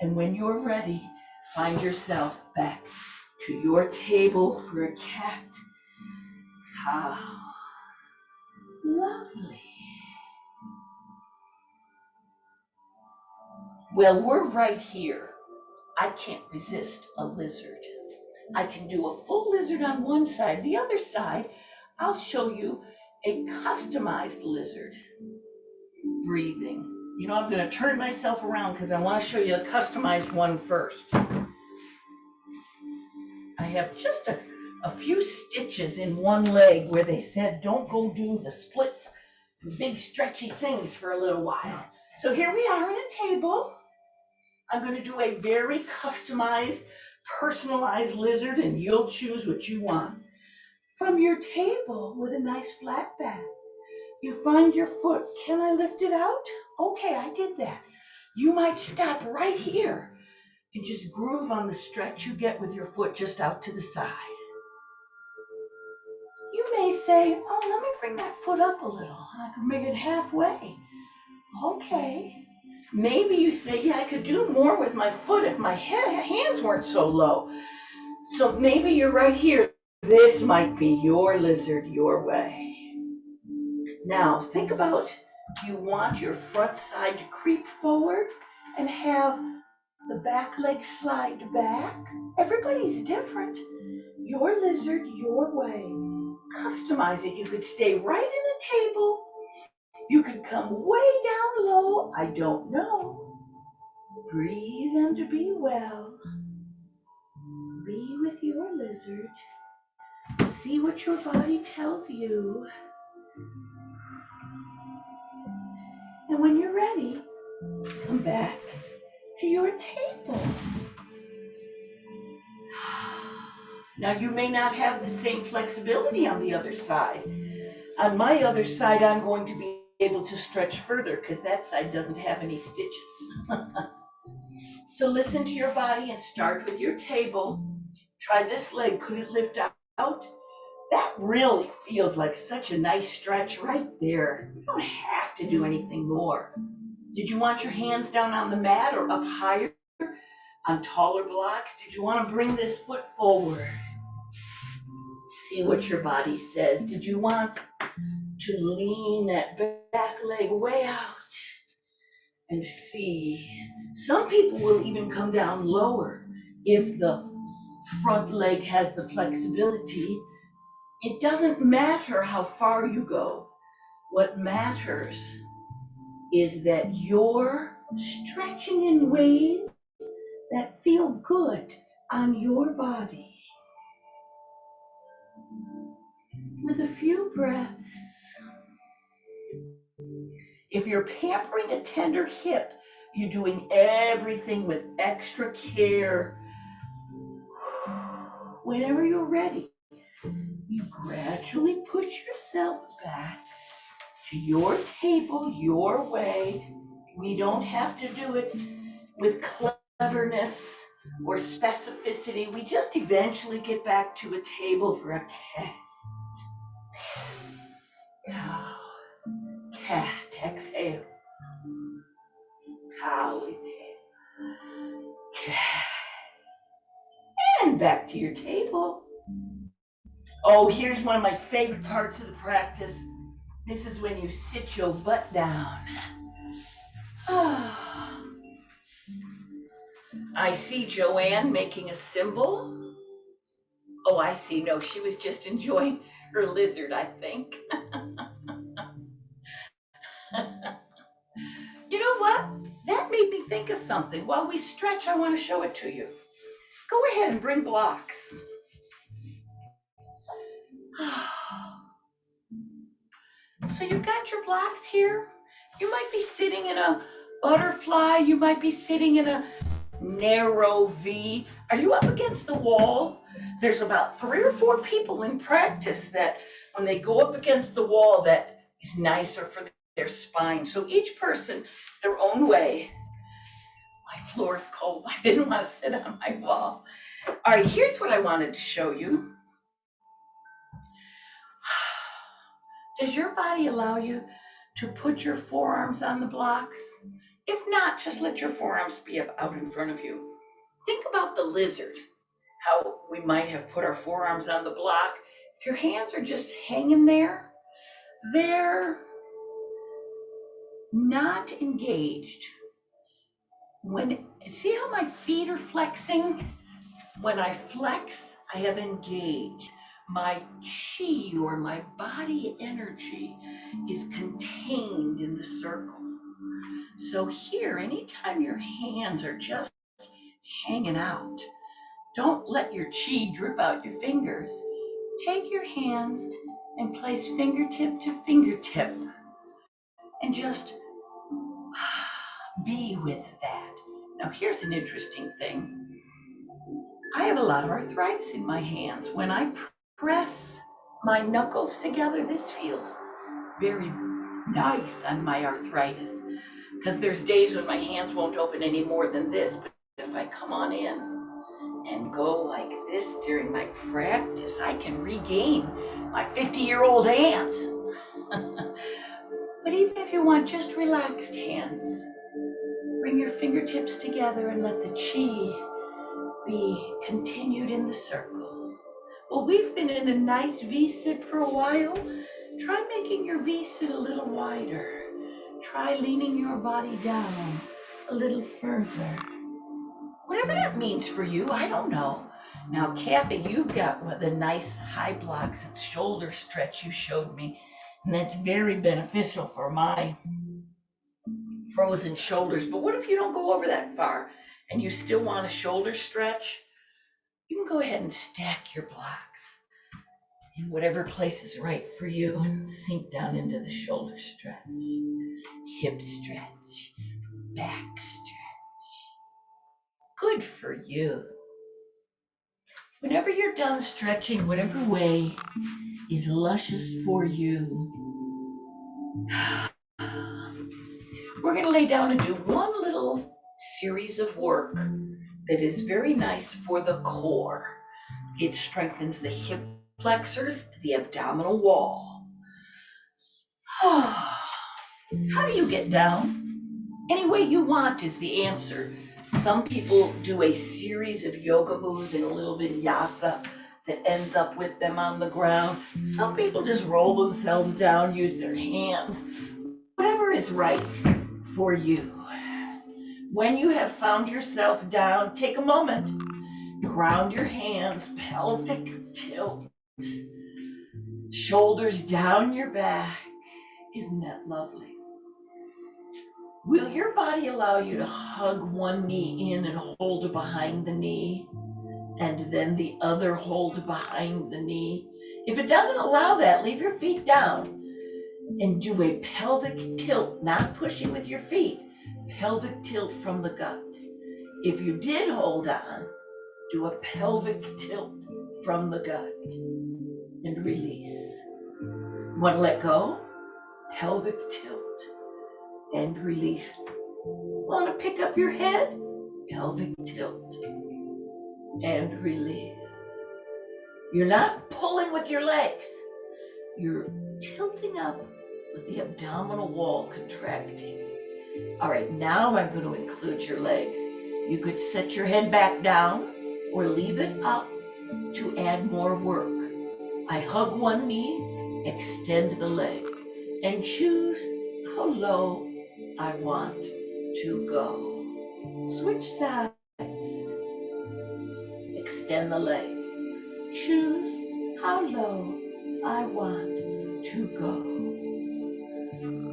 And when you're ready, find yourself back to your table for a cat. Cow. Lovely. Well, we're right here. I can't resist a lizard. I can do a full lizard on one side. The other side, I'll show you a customized lizard. Breathing. You know, I'm going to turn myself around because I want to show you the customized one first. I have just a few stitches in one leg where they said don't go do the splits, the big stretchy things for a little while. So here we are on a table. I'm going to do a very customized, personalized lizard, and you'll choose what you want. From your table with a nice flat back, you find your foot. Can I lift it out? Okay, I did that. You might stop right here and just groove on the stretch you get with your foot just out to the side. You may say, oh, let me bring that foot up a little. I can bring it halfway. Okay. Maybe you say, yeah, I could do more with my foot if my hands weren't so low. So maybe you're right here. This might be your lizard your way. Now think about, you want your front side to creep forward and have the back leg slide back. Everybody's different. Your lizard your way. Customize it. You could stay right in the table. You could come way down low. I don't know. Breathe and be well. Be with your lizard. See what your body tells you. And when you're ready, come back to your table. Now you may not have the same flexibility on the other side. On my other side, I'm going to be able to stretch further because that side doesn't have any stitches. So listen to your body and start with your table. Try this leg. Could it lift out? That really feels like such a nice stretch right there. You don't have to do anything more. Did you want your hands down on the mat or up higher on taller blocks? Did you want to bring this foot forward? See what your body says. Did you want to lean that back leg way out and see? Some people will even come down lower if the front leg has the flexibility. It doesn't matter how far you go. What matters is that you're stretching in ways that feel good on your body. With a few breaths. If you're pampering a tender hip, you're doing everything with extra care. Whenever you're ready, you gradually push yourself back to your table, your way. We don't have to do it with cleverness or specificity. We just eventually get back to a table for a cat. Cow. Cat. Exhale. Cow. Inhale. Cat. And back to your table. Oh, here's one of my favorite parts of the practice. This is when you sit your butt down. I see Joanne making a symbol. Oh, I see. No, she was just enjoying her lizard, I think. You know what? That made me think of something. While we stretch, I want to show it to you. Go ahead and bring blocks. So you've got your blocks here. You might be sitting in a butterfly. You might be sitting in a narrow V. Are you up against the wall? There's about 3 or 4 people in practice that when they go up against the wall, that is nicer for their spine. So each person their own way. My floor is cold. I didn't want to sit on my wall. All right, here's what I wanted to show you. Does your body allow you to put your forearms on the blocks? If not, just let your forearms be out in front of you. Think about the lizard, how we might have put our forearms on the block. If your hands are just hanging there, they're not engaged. See how my feet are flexing? When I flex, I have engaged. My chi, or my body energy, is contained in the circle. So here, anytime your hands are just hanging out, don't let your chi drip out your fingers. Take your hands and place fingertip to fingertip and just be with that. Now here's an interesting thing. I have a lot of arthritis in my hands. When I press my knuckles together, this feels very nice on my arthritis, because there's days when my hands won't open any more than this, but if I come on in and go like this during my practice, I can regain my 50-year-old hands. But even if you want just relaxed hands, bring your fingertips together and let the chi be continued in the circle. Well, we've been in a nice V-sit for a while. Try making your V-sit a little wider. Try leaning your body down a little further. Whatever that means for you, I don't know. Now, Kathy, you've got the nice high blocks and shoulder stretch you showed me, and that's very beneficial for my frozen shoulders. But what if you don't go over that far and you still want a shoulder stretch? You can go ahead and stack your blocks in whatever place is right for you and sink down into the shoulder stretch, hip stretch, back stretch. Good for you. Whenever you're done stretching, whatever way is luscious for you, we're going to lay down and do one little series of work that is very nice for the core. It strengthens the hip flexors, the abdominal wall. How do you get down? Any way you want is the answer. Some people do a series of yoga moves and a little vinyasa that ends up with them on the ground. Some people just roll themselves down, use their hands. Whatever is right for you. When you have found yourself down, take a moment. Ground your hands, pelvic tilt. Shoulders down your back. Isn't that lovely? Will your body allow you to hug one knee in and hold it behind the knee, and then the other hold behind the knee? If it doesn't allow that, leave your feet down and do a pelvic tilt, not pushing with your feet, pelvic tilt from the gut. If you did hold on, do a pelvic tilt from the gut and release. Want to let go? Pelvic tilt and release. Want to pick up your head? Pelvic tilt and release. You're not pulling with your legs. You're tilting up with the abdominal wall contracting. All right, now I'm going to include your legs. You could set your head back down or leave it up to add more work. I hug one knee, extend the leg, and choose how low I want to go. Switch sides. Extend the leg. Choose how low I want to go.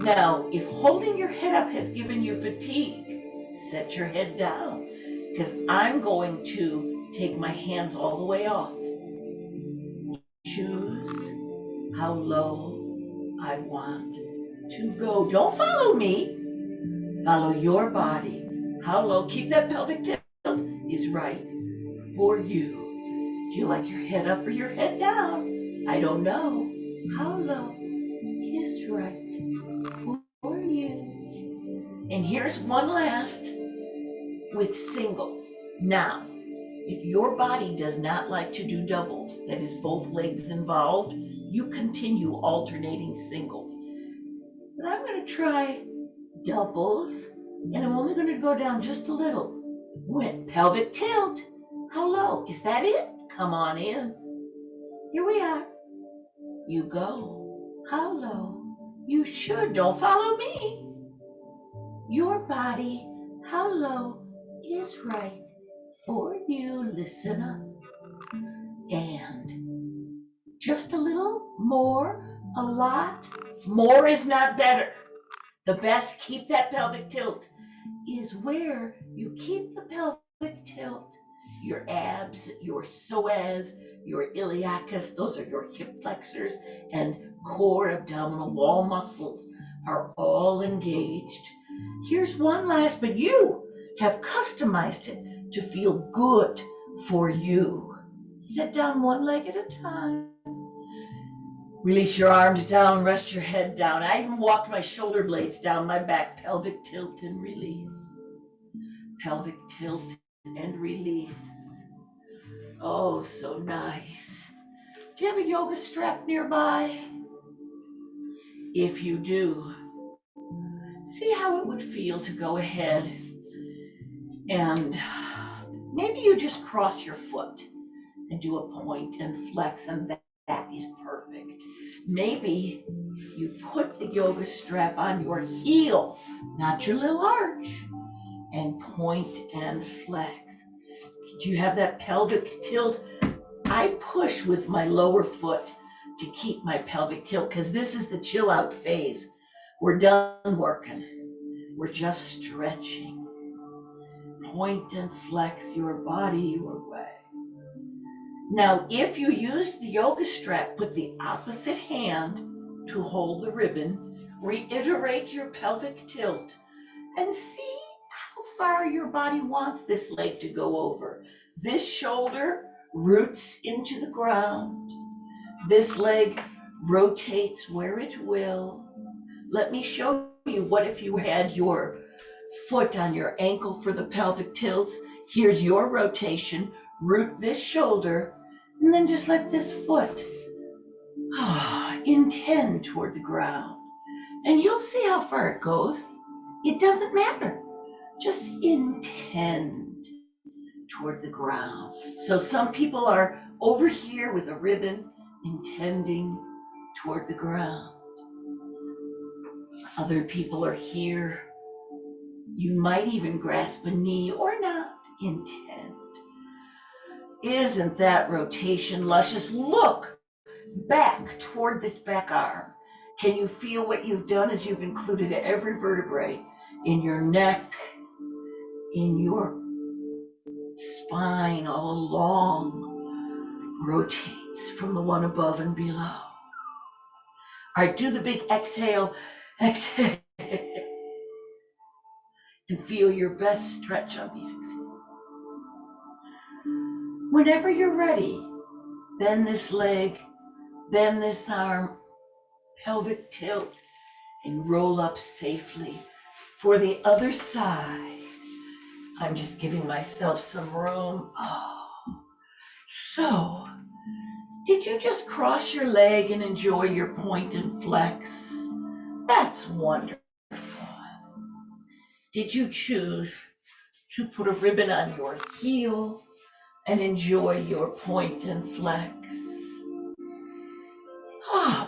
Now, if holding your head up has given you fatigue, set your head down, because I'm going to take my hands all the way off. Choose how low I want to go. Don't follow me. Follow your body. How low, keep that pelvic tilt, is right for you. Do you like your head up or your head down? I don't know. How low is right for you? And here's one last with singles. Now, if your body does not like to do doubles, that is both legs involved, you continue alternating singles. But I'm going to try doubles, and I'm only going to go down just a little. With pelvic tilt. How low? Is that it? Come on in. Here we are. You go. How low? You should. Don't follow me. Your body, how low is right for you? Listen up. And just a little more, a lot. More is not better. The best, keep that pelvic tilt, is where you keep the pelvic tilt. Your abs, your psoas, your iliacus, those are your hip flexors, and core abdominal wall muscles are all engaged. Here's one last, but you have customized it to feel good for you. Sit down one leg at a time. Release your arms down, rest your head down. I even walked my shoulder blades down my back. Pelvic tilt and release. Pelvic tilt and release. Oh, so nice. Do you have a yoga strap nearby? If you do, see how it would feel to go ahead and maybe you just cross your foot and do a point and flex, and that is perfect. Maybe you put the yoga strap on your heel, not your little arch, and point and flex. Do you have that pelvic tilt? I push with my lower foot to keep my pelvic tilt because this is the chill out phase. We're done working. We're just stretching. Point and flex your body your way. Now, if you used the yoga strap, put the opposite hand to hold the ribbon, reiterate your pelvic tilt, and see how far your body wants this leg to go over. This shoulder roots into the ground. This leg rotates where it will. Let me show you what if you had your foot on your ankle for the pelvic tilts. Here's your rotation. Root this shoulder, and then just let this foot intend toward the ground. And you'll see how far it goes. It doesn't matter. Just intend toward the ground. So some people are over here with a ribbon, intending toward the ground. Other people are here. You might even grasp a knee or not. Intend. Isn't that rotation luscious? Look back toward this back arm. Can you feel what you've done as you've included every vertebrae in your neck, in your spine all along? Rotates from the one above and below. All right, do the big exhale. Exhale. And feel your best stretch on the exhale. Whenever you're ready, bend this leg, bend this arm, pelvic tilt, and roll up safely. For the other side, I'm just giving myself some room. Oh, so, did you just cross your leg and enjoy your point and flex? That's wonderful. Did you choose to put a ribbon on your heel and enjoy your point and flex?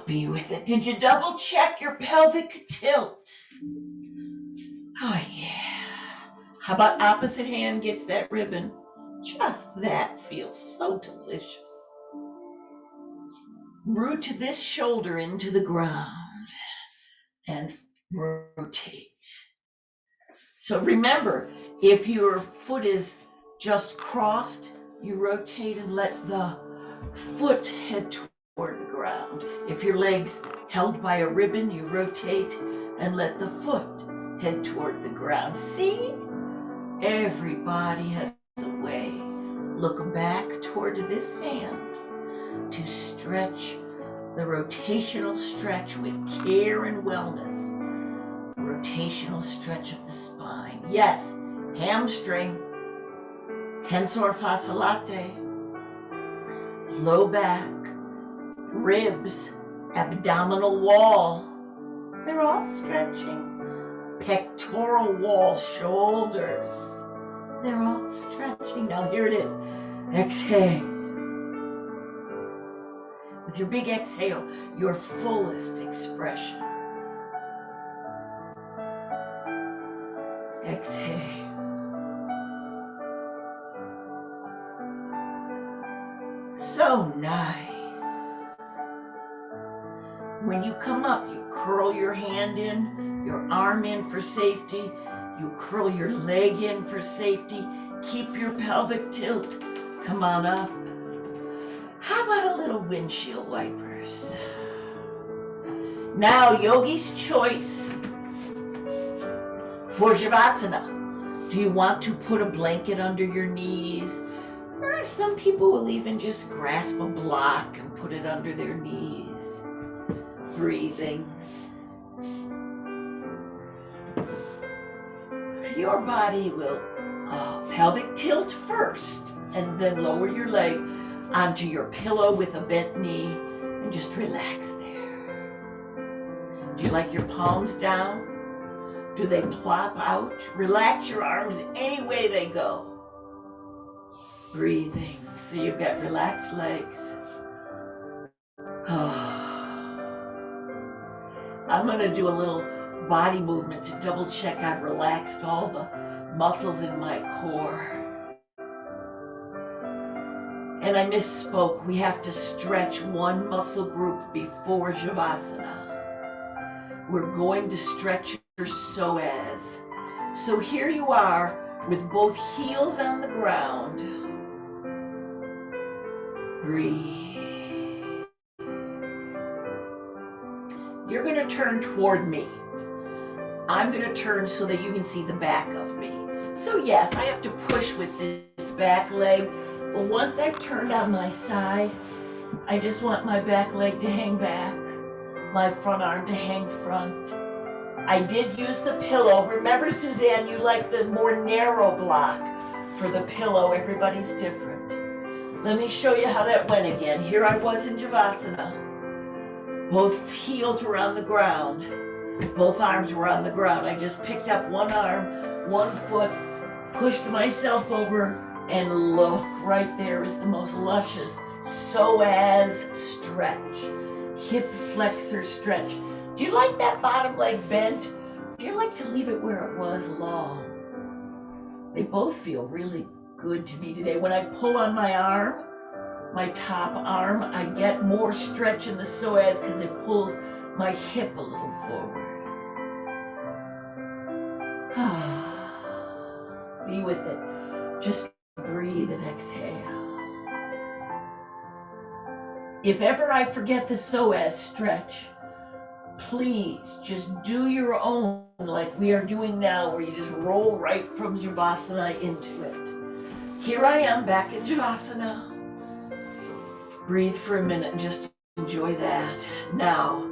Be with it. Did you double check your pelvic tilt? Oh yeah. How about opposite hand gets that ribbon? Just that feels so delicious. Root this shoulder into the ground and rotate. So remember, if your foot is just crossed, you rotate and let the foot head toward the ground. If your leg's held by a ribbon, you rotate and let the foot head toward the ground. See? Everybody has a way. Look back toward this hand to stretch the rotational stretch with care and wellness. Rotational stretch of the spine. Yes, hamstring, tensor fasciae latae, low back, ribs, abdominal wall. They're all stretching. Pectoral wall, shoulders. They're all stretching. Now here it is. Exhale. With your big exhale, your fullest expression. Exhale. So nice. When you come up, you curl your hand in, your arm in for safety. You curl your leg in for safety. Keep your pelvic tilt. Come on up. How about a little windshield wipers? Now, yogi's choice for Shavasana. Do you want to put a blanket under your knees? Or some people will even just grasp a block and put it under their knees. Breathing. Your body will pelvic tilt first. And then lower your leg onto your pillow with a bent knee and just relax there. Do you like your palms down? Do they plop out? Relax your arms any way they go. Breathing. So you've got relaxed legs. I'm going to do a little body movement to double check I've relaxed all the muscles in my core. And I misspoke. We have to stretch one muscle group before Shavasana. We're going to stretch your psoas. So here you are with both heels on the ground. Breathe. You're going to turn toward me. I'm going to turn so that you can see the back of me. So yes, I have to push with this back leg. But once I've turned on my side, I just want my back leg to hang back, my front arm to hang front. I did use the pillow. Remember, Suzanne, you like the more narrow block for the pillow. Everybody's different. Let me show you how that went again. Here I was in Shavasana. Both heels were on the ground. Both arms were on the ground. I just picked up one arm, one foot, pushed myself over, and look, right there is the most luscious psoas stretch, hip flexor stretch. Do you like that bottom leg bent? Do you like to leave it where it was long? They both feel really good to me today. When I pull on my arm, my top arm, I get more stretch in the psoas because it pulls my hip a little forward. Be with it. Just breathe and exhale. If ever I forget the psoas stretch, please just do your own like we are doing now, where you just roll right from Shavasana into it. Here I am back in Shavasana. Breathe for a minute and just enjoy that. Now,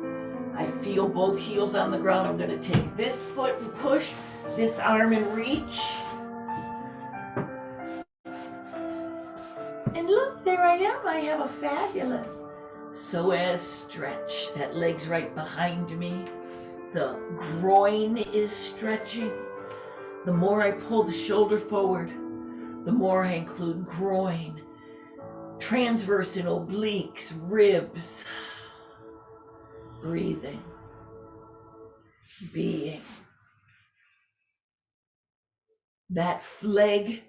I feel both heels on the ground. I'm going to take this foot and push, this arm and reach. And look, there I am. I have a fabulous psoas stretch. That leg's right behind me. The groin is stretching. The more I pull the shoulder forward, the more I include groin, transverse and obliques, ribs. Breathing, being. That leg,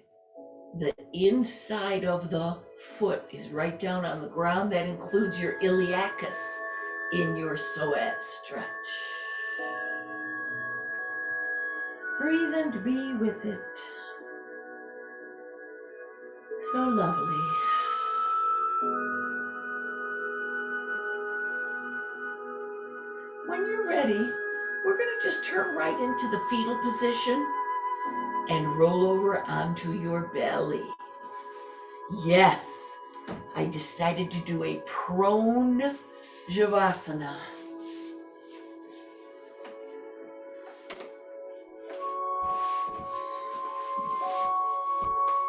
the inside of the foot is right down on the ground. That includes your iliacus in your psoas stretch. Breathe and be with it. So lovely. When you're ready, we're going to just turn right into the fetal position and roll over onto your belly. Yes, I decided to do a prone Shavasana.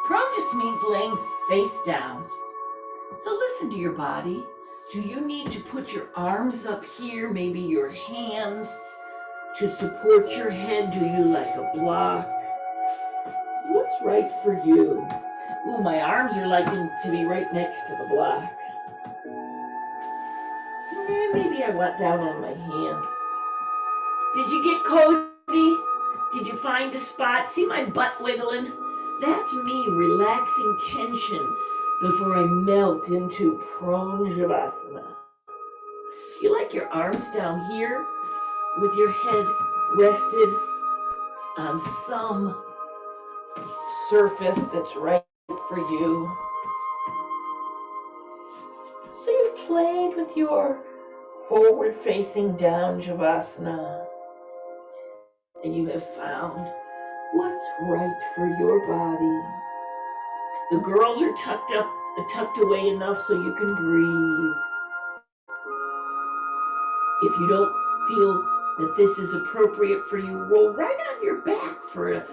Prone just means laying face down. So listen to your body. Do you need to put your arms up here, maybe your hands, to support your head? Do you like a block? What's right for you? Ooh, my arms are liking to be right next to the block. Maybe I want down on my hands. Did you get cozy? Did you find a spot? See my butt wiggling? That's me relaxing tension before I melt into prone Shavasana. You like your arms down here with your head rested on some surface that's right for you. So you've played with your forward-facing down Shavasana, and you have found what's right for your body. The girls are tucked away enough so you can breathe. If you don't feel that this is appropriate for you, roll right on your back for a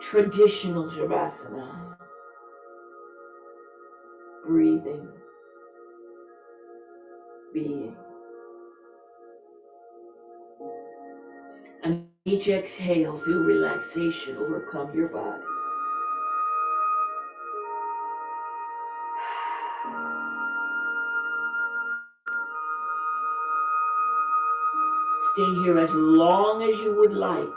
traditional Shavasana. breathing, being. And each exhale, feel relaxation overcome your body. Stay here as long as you would like.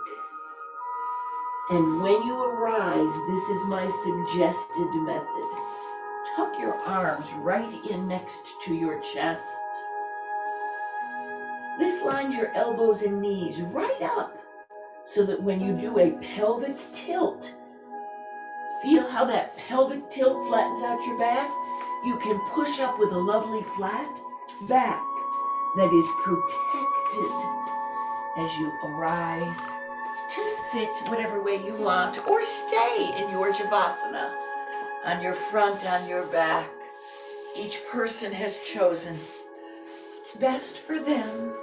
And when you arise, this is my suggested method. Tuck your arms right in next to your chest. This lines your elbows and knees right up so that when you do a pelvic tilt, feel how that pelvic tilt flattens out your back. You can push up with a lovely flat back that is protected as you arise to sit whatever way you want, or stay in your Javasana, on your front, on your back. Each person has chosen what's best for them.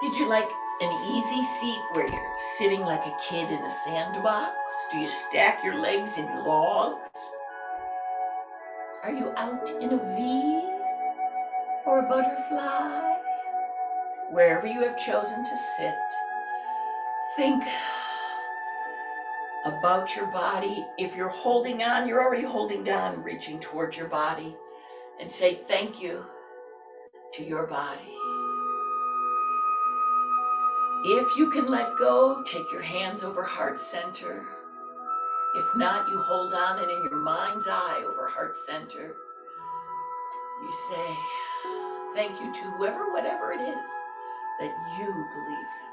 Did you like an easy seat where you're sitting like a kid in a sandbox? Do you stack your legs in logs? Are you out in a V or a butterfly? Wherever you have chosen to sit, think about your body. If you're holding on, you're already holding down, reaching towards your body, and say thank you to your body. If you can let go, take your hands over heart center. If not, you hold on, and in your mind's eye over heart center, you say thank you to whoever, whatever it is that you believe in.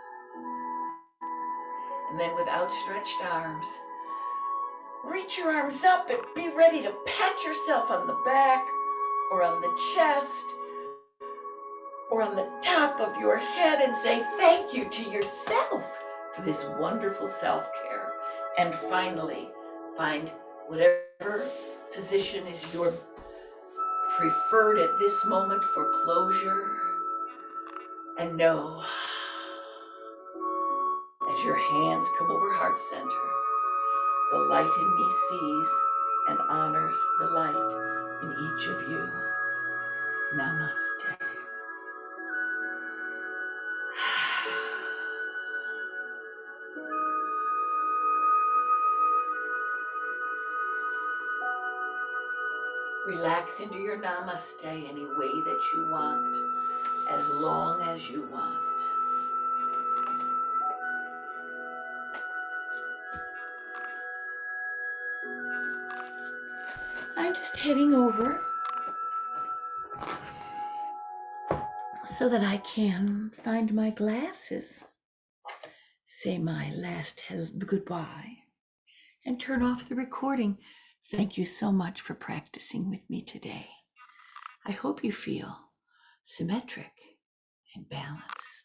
And then with outstretched arms, reach your arms up and be ready to pat yourself on the back or on the chest or on the top of your head and say thank you to yourself for this wonderful self-care. And finally, find whatever position is your preferred at this moment for closure. And know, as your hands come over heart center, the light in me sees and honors the light in each of you. Namaste. Relax into your namaste any way that you want, as long as you want. I'm just heading over so that I can find my glasses, say my last goodbye, and turn off the recording. Thank you so much for practicing with me today. I hope you feel symmetric and balanced.